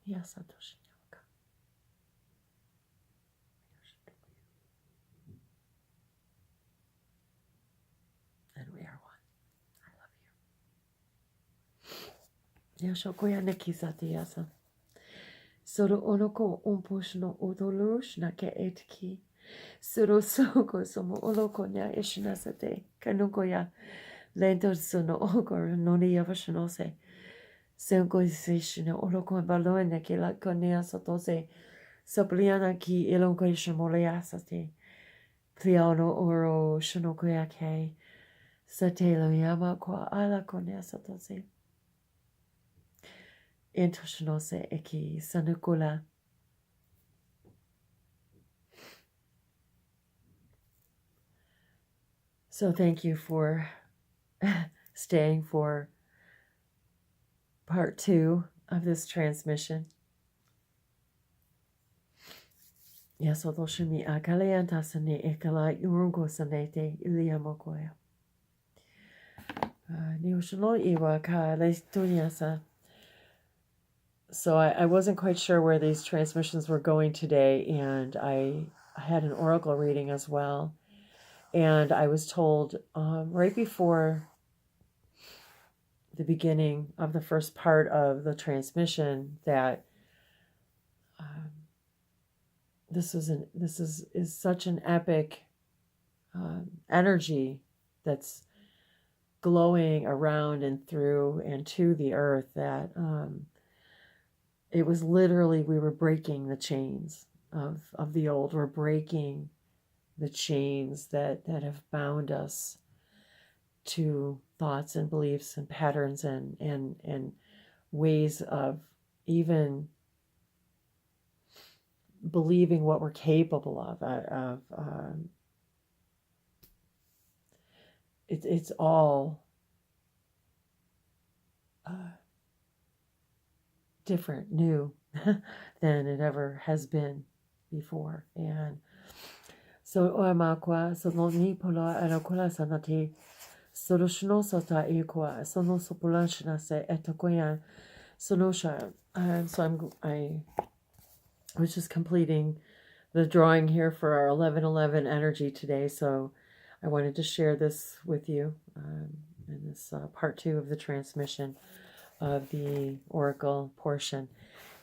Yes, and we are one. I love you. Yashokoya nekisati yasa. Soro onoko umpush no odolush na ke etki. Soro soko somo oloko nya ishinasate. Kanukoya lento sono ogor noni yavashinose. Senko sishina oloko baloene ke la konea sotose. Sopliana ki ilonko ishimoleasate. Pliano oro shinokoya ke. Satelo yama kwa ala konea sotose. Intoshinose eki sanukula. So thank you for staying for part 2 of this transmission. Yasotoshimi akaleanta sane ekala yurungo sanete iliamokoya. Niushino iwa ka leistuniasa. So I wasn't quite sure where these transmissions were going today, and I had an oracle reading as well. And I was told right before the beginning of the first part of the transmission that this is such an epic energy that's glowing around and through and to the earth that it was literally, we were breaking the chains of the old. We're breaking the chains that have bound us to thoughts and beliefs and patterns and ways of even believing what we're capable of. It's all different, new than it ever has been before. And so oamakwa so ni pola anakola sanati solushno sota equa sono sopulanshna se etokoyan sonosha. And so I was just completing the drawing here for our 1111 energy today, so I wanted to share this with you in this part 2 of the transmission of the oracle portion,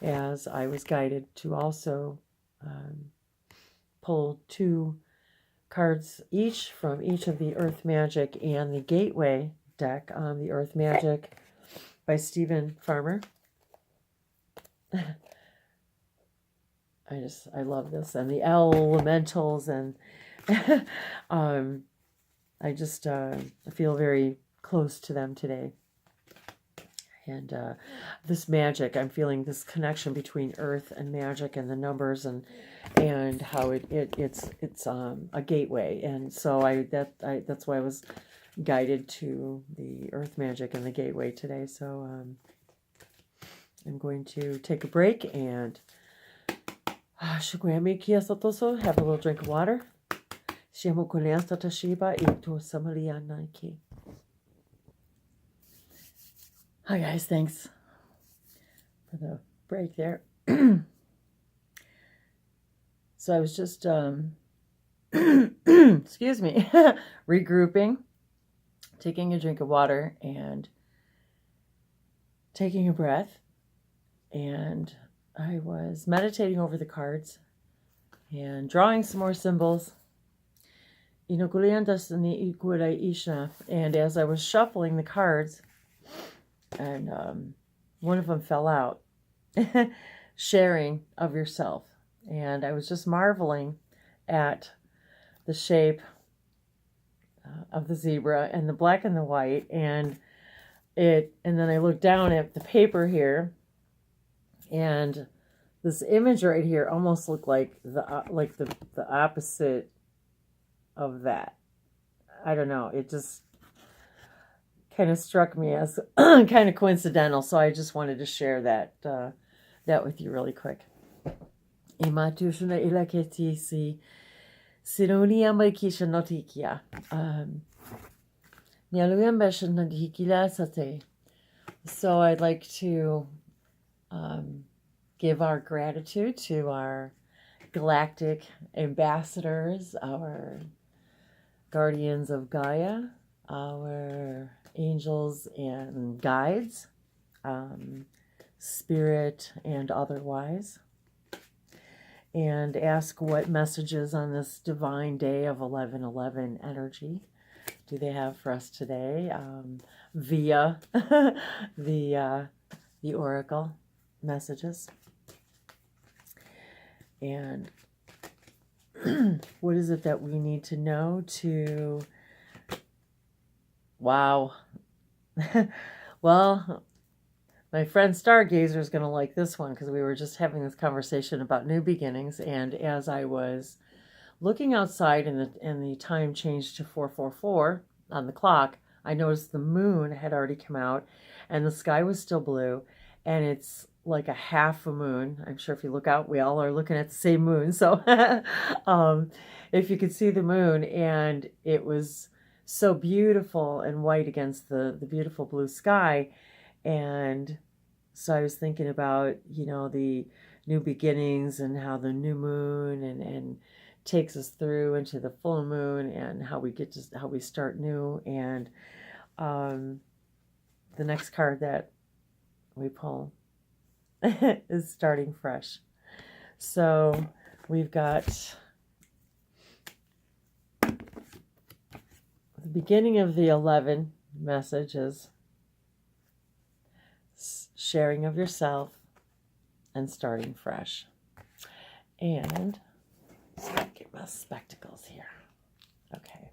as I was guided to also pull 2 cards each from each of the Earth Magic and the Gateway deck on the Earth Magic by Stephen Farmer. I love this, and the elementals, and I just feel very close to them today. And this magic, I'm feeling this connection between earth and magic and the numbers and how it's a gateway. And so that's why I was guided to the earth magic and the gateway today. So I'm going to take a break and have a little drink of water. Hi guys, thanks for the break there. So I was just excuse me, regrouping, taking a drink of water and taking a breath, and I was meditating over the cards and drawing some more symbols. And as I was shuffling the cards, and one of them fell out, sharing of yourself. And I was just marveling at the shape of the zebra and the black and the white, and then I looked down at the paper here, and this image right here almost looked like the opposite of that. I don't know, it just kind of struck me as kind of coincidental, so I just wanted to share that with you really quick. So I'd like to give our gratitude to our galactic ambassadors, our guardians of Gaia, our angels and guides, spirit and otherwise, and ask what messages on this divine day of 11/11 energy do they have for us today, via the oracle messages. And what is it that we need to know to, wow. Well, my friend Stargazer is going to like this one, because we were just having this conversation about new beginnings, and as I was looking outside and the time changed to 4:44 on the clock, I noticed the moon had already come out and the sky was still blue, and it's like a half a moon. I'm sure if you look out, we all are looking at the same moon. So if you could see the moon, and it was so beautiful and white against the beautiful blue sky. And so I was thinking about, the new beginnings and how the new moon and takes us through into the full moon, and how we start new. And the next card that we pull is starting fresh. So we've got the beginning of the 11 messages, sharing of yourself and starting fresh. And let's get my spectacles here. Okay.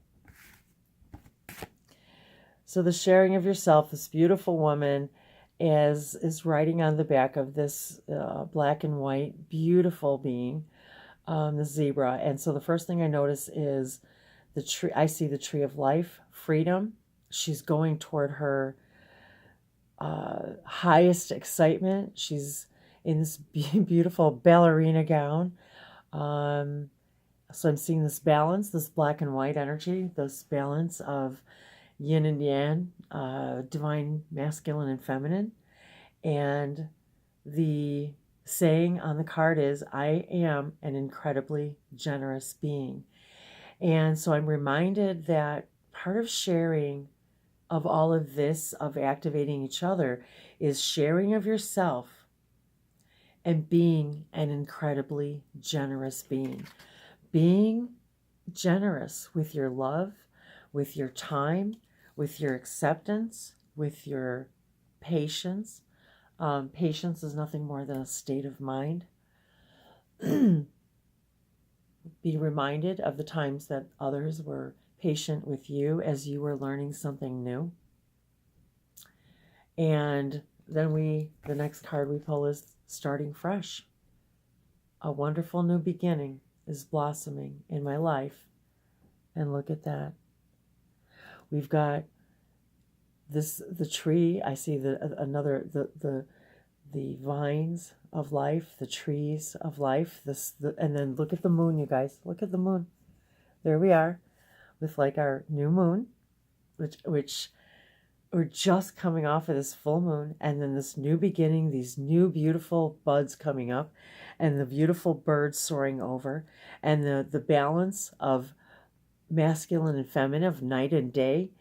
So the sharing of yourself, this beautiful woman is riding on the back of this black and white beautiful being, the zebra. And so the first thing I notice is the tree. I see the tree of life, freedom. She's going toward her highest excitement. She's in this beautiful ballerina gown. So I'm seeing this balance, this black and white energy, this balance of yin and yang, divine masculine and feminine. And the saying on the card is, I am an incredibly generous being. And so I'm reminded that part of sharing of all of this, of activating each other, is sharing of yourself and being an incredibly generous being. Being generous with your love, with your time, with your acceptance, with your patience. Patience is nothing more than a state of mind. Be reminded of the times that others were patient with you as you were learning something new. And then the next card we pull is starting fresh. A wonderful new beginning is blossoming in my life. And look at that. We've got the tree. I see the vines of life, the trees of life. And then look at the moon, you guys. Look at the moon. There we are, with like our new moon, which we're just coming off of this full moon, and then this new beginning, these new beautiful buds coming up, and the beautiful birds soaring over, and the balance of masculine and feminine, of night and day.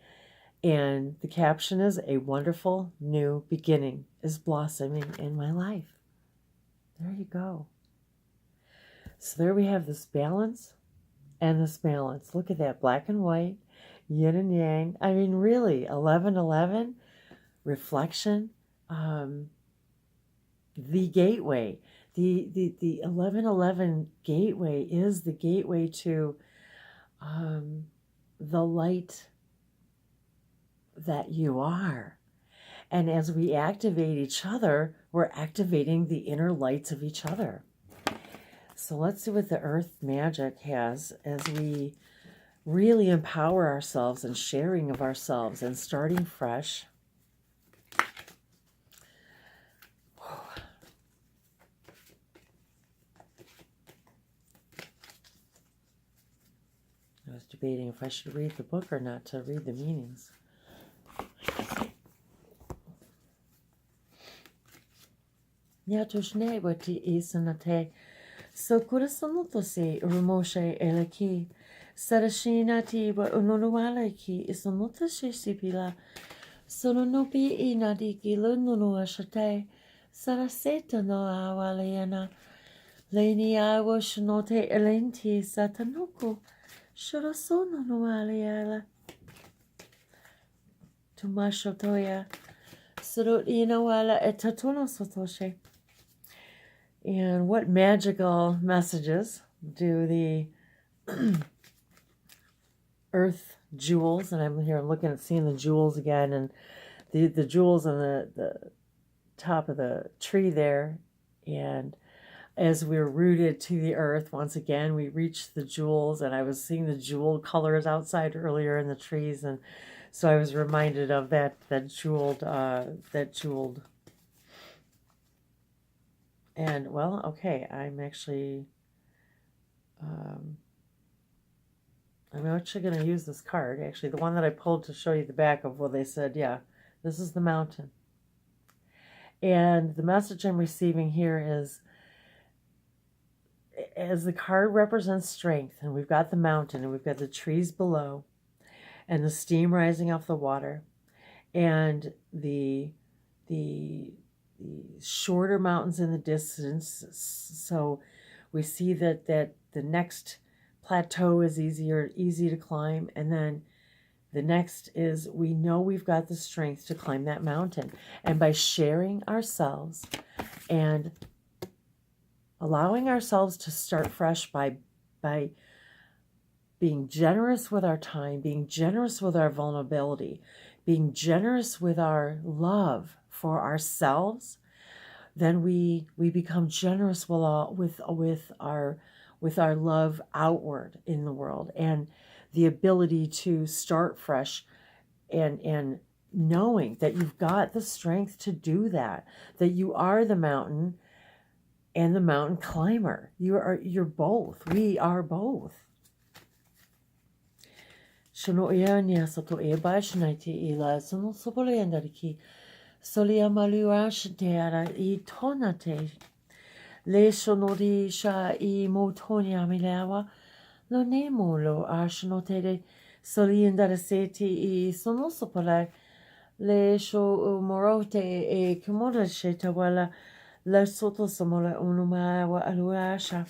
And the caption is, a wonderful new beginning is blossoming in my life. There you go. So there we have this balance and this balance. Look at that, black and white, yin and yang. I mean, really, 11/11, reflection, the gateway. The 11/11 gateway is the gateway to the light that you are. And as we activate each other, we're activating the inner lights of each other. So let's see what the earth magic has as we really empower ourselves and sharing of ourselves and starting fresh. I was debating if I should read the book or not to read the meanings. Nyatoshne wati isanate. So kurasanotose urumoshe eleki. Sarashinati wa ununualeki isanotase sipila. Sononopi inadiki lununuashate. Saraseta no awaliana. Leni awa shnote elenti satanoko. Shurasono no aliala. Tumashotoya. Surut inawala etatono sotoshe. And what magical messages do the earth jewels, and I'm here looking at seeing the jewels again, and the jewels on the top of the tree there, and as we're rooted to the earth, once again, we reach the jewels, and I was seeing the jewel colors outside earlier in the trees, and so I was reminded of that jeweled, and well, okay, I'm actually going to use this card, actually, the one that I pulled to show you the back of what they said, yeah, this is the mountain. And the message I'm receiving here is, as the card represents strength, and we've got the mountain, and we've got the trees below, and the steam rising off the water, and the shorter mountains in the distance, so we see that the next plateau is easy to climb, and then the next is we know we've got the strength to climb that mountain. And by sharing ourselves and allowing ourselves to start fresh by being generous with our time, being generous with our vulnerability, being generous with our love for ourselves, then we become generous with our love outward in the world, and the ability to start fresh, and knowing that you've got the strength to do that, that you are the mountain and the mountain climber. You're both. We are both. Shanoya soto eba shnaiti ila sono sopoleandariki solia malua shtera I tonate le sonori sha I motonia milawa lo nemo lo ashnotere soliandaraseti I sono sopole le sho morote e kumora shetawala la soto samola unuma wa aluasha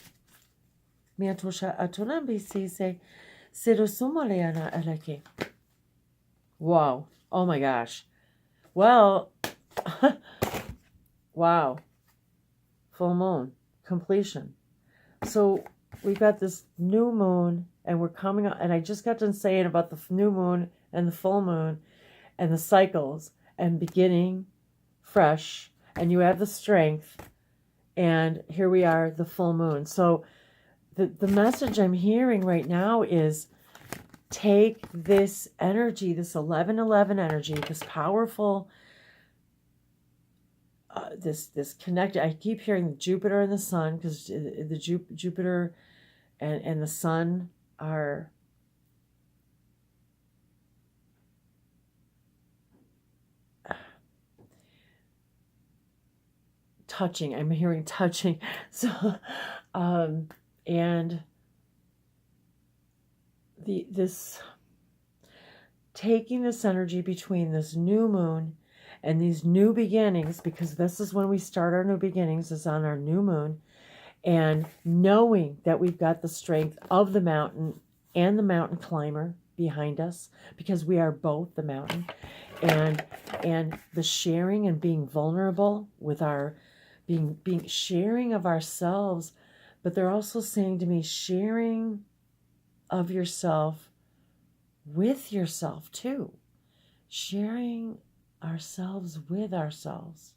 miatosha atolambi se Sirusumoleana alake. Wow. Oh my gosh. Well, wow. Full moon. Completion. So we've got this new moon, and we're coming up, and I just got done saying about the new moon and the full moon and the cycles and beginning fresh, and you have the strength, and here we are, the full moon. So the message I'm hearing right now is take this energy, this 1111 energy, this powerful, this connected. I keep hearing Jupiter and the sun, because the Jupiter and the sun are touching. I'm hearing touching. So, and this taking this energy between this new moon and these new beginnings, because this is when we start our new beginnings, is on our new moon, and knowing that we've got the strength of the mountain and the mountain climber behind us, because we are both the mountain, and the sharing and being vulnerable with our being sharing of ourselves. But they're also saying to me, sharing of yourself with yourself too. Sharing ourselves with ourselves.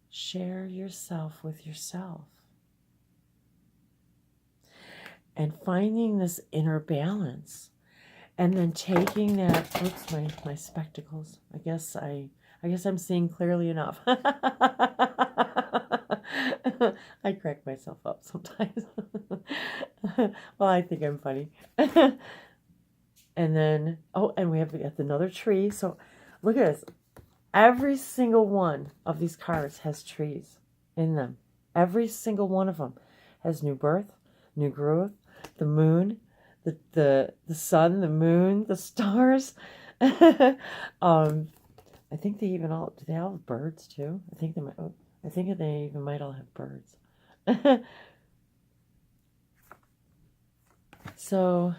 Share yourself with yourself. And finding this inner balance. And then taking that, oops, my spectacles. I guess I'm seeing clearly enough. I crack myself up sometimes. Well, I think I'm funny. And then, and we have another tree. So look at this. Every single one of these cards has trees in them. Every single one of them has new birth, new growth, the moon, the sun, the moon, the stars. I think they even all, do they all have birds too? I think they even might all have birds. So,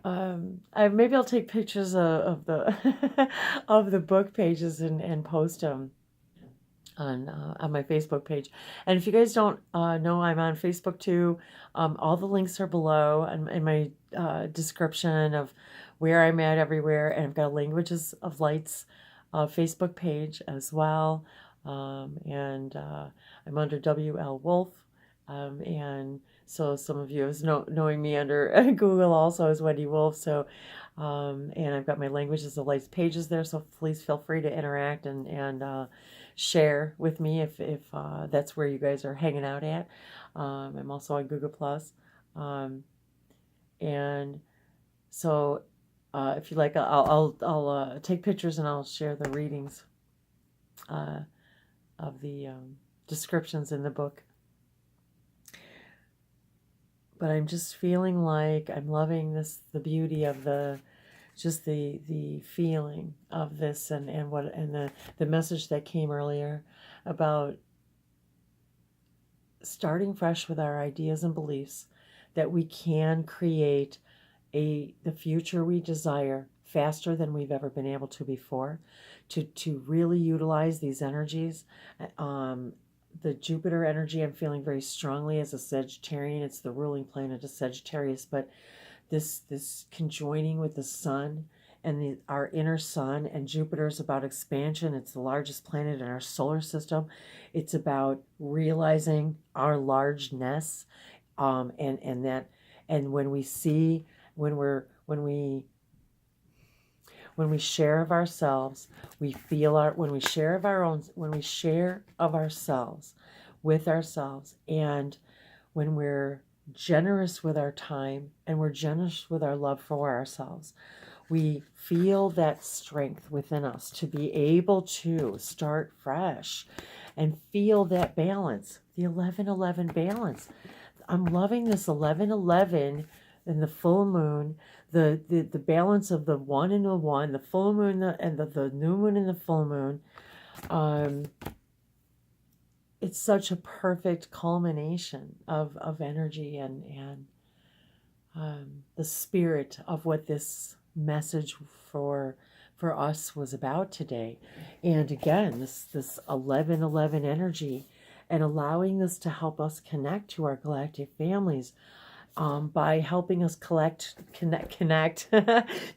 maybe I'll take pictures of the of the book pages and post them on my Facebook page. And if you guys don't know, I'm on Facebook too. All the links are below in my description of where I'm at everywhere. And I've got a Languages of Lights Facebook page as well. And I'm under W.L.Wolfe. And so some of you is knowing me under Google also as Wendy Wolfe. So, and I've got my Languages of Lights pages there. So please feel free to interact and share with me if that's where you guys are hanging out at. I'm also on Google Plus. And so if you like, I'll take pictures and I'll share the readings of the descriptions in the book. But I'm just feeling like I'm loving this, the beauty of the feeling of this and the message that came earlier about starting fresh with our ideas and beliefs, that we can create the future we desire faster than we've ever been able to before, to really utilize these energies. The Jupiter energy I'm feeling very strongly as a Sagittarian. It's the ruling planet of Sagittarius, but this conjoining with the sun and our inner sun, and Jupiter is about expansion. It's the largest planet in our solar system. It's about realizing our largeness, and when we share of ourselves, we feel when we share of ourselves with ourselves, and when we're generous with our time and we're generous with our love for ourselves, we feel that strength within us to be able to start fresh and feel that balance, the 11-11 balance. I'm loving this 11-11 and the full moon, the balance of the 1 and the 1, the full moon and the new moon and the full moon. It's such a perfect culmination of energy and the spirit of what this message for us was about today. And again, this 11-11 energy, and allowing this to help us connect to our galactic families, by helping us connect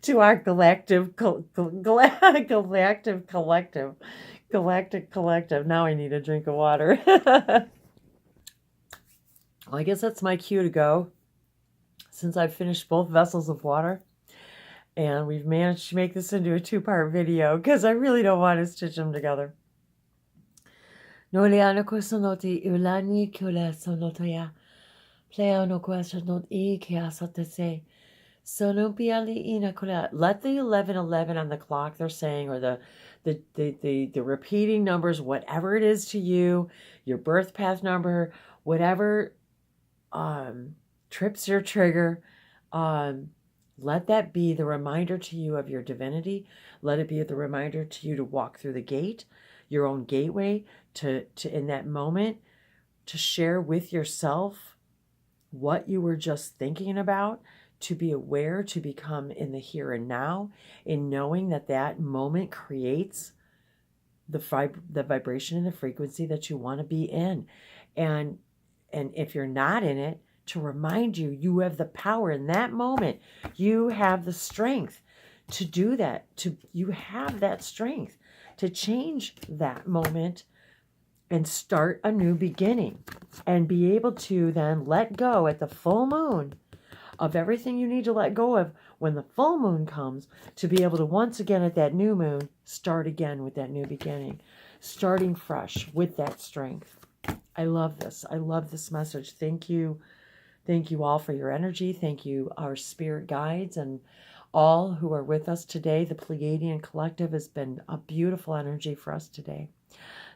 to our galactic collective. Now I need a drink of water. Well, I guess that's my cue to go, since I've finished both vessels of water, and we've managed to make this into a 2-part video because I really don't want to stitch them together. Let the 11-11 on the clock, they're saying, or the repeating numbers, whatever it is to you, your birth path number, whatever trips your trigger, let that be the reminder to you of your divinity. Let it be the reminder to you to walk through the gate, your own gateway, to in that moment, to share with yourself what you were just thinking about, to be aware, to become in the here and now, in knowing that moment creates the vibration and the frequency that you want to be in. And if you're not in it, to remind you, you have the power in that moment. You have the strength to do that. You have that strength to change that moment and start a new beginning, and be able to then let go at the full moon of everything you need to let go of when the full moon comes, to be able to once again at that new moon start again with that new beginning, starting fresh with that strength. I love this. I love this message. Thank you all for your energy. Thank you, our spirit guides and all who are with us today. The Pleiadian Collective has been a beautiful energy for us today.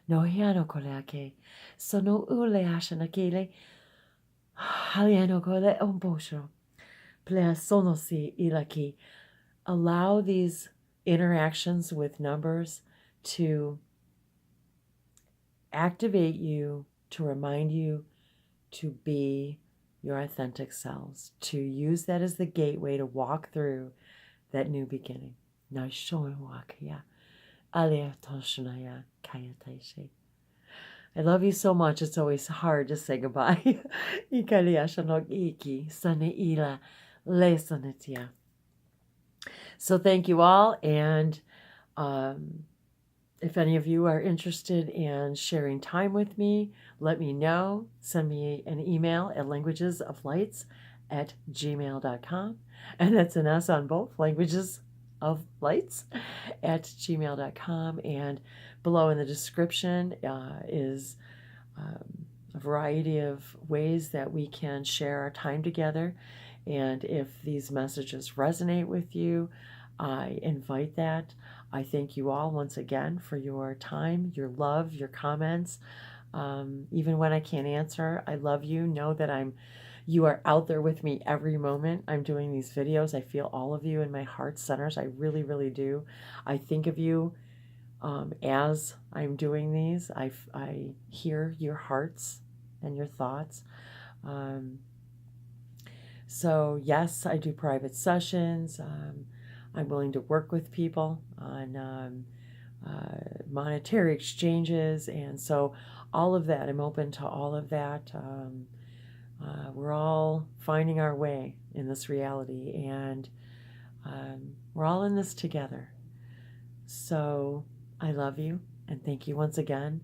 No hiano koleake. So no ule ashanakele. Haliano kole ombosho. Plea sonosi ilaki. Allow these interactions with numbers to activate you, to remind you to be your authentic selves, to use that as the gateway to walk through that new beginning. Now show and walk, yeah. I love you so much. It's always hard to say goodbye. So thank you all. And if any of you are interested in sharing time with me, let me know. Send me an email at languagesoflights@gmail.com. And that's an S on both, languagesoflights@gmail.com. And below in the description is a variety of ways that we can share our time together. And if these messages resonate with you, I invite that. I thank you all once again for your time, your love, your comments. Even when I can't answer, I love you. Know that you are out there with me every moment I'm doing these videos. I feel all of you in my heart centers. I really, really do. I think of you as I'm doing these. I hear your hearts and your thoughts. So yes, I do private sessions. I'm willing to work with people on monetary exchanges, and so all of that, I'm open to all of that. We're all finding our way in this reality, and we're all in this together. So I love you, and thank you once again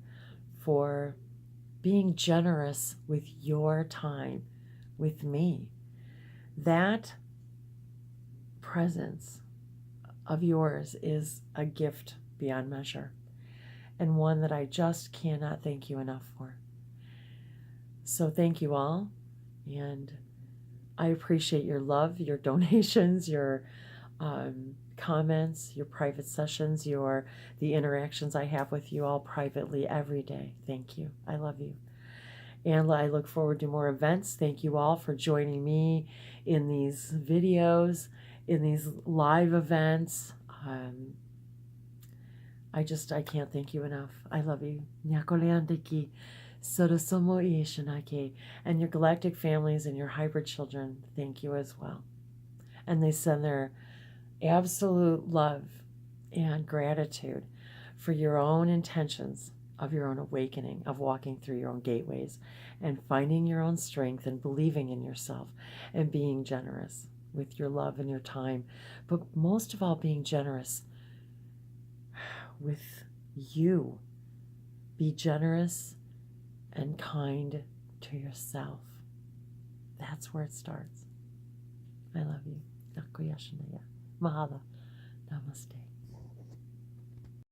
for being generous with your time with me. That presence of yours is a gift beyond measure, and one that I just cannot thank you enough for. So thank you all, and I appreciate your love, your donations, your comments, your private sessions, the interactions I have with you all privately every day. Thank you. I love you. And I look forward to more events. Thank you all for joining me in these videos, in these live events. I can't thank you enough. I love you. And your galactic families and your hybrid children, thank you as well. And they send their absolute love and gratitude for your own intentions of your own awakening, of walking through your own gateways and finding your own strength and believing in yourself and being generous with your love and your time, but most of all being generous with you. Be generous and kind to yourself. That's where it starts. I love you. Mahalo. Namaste.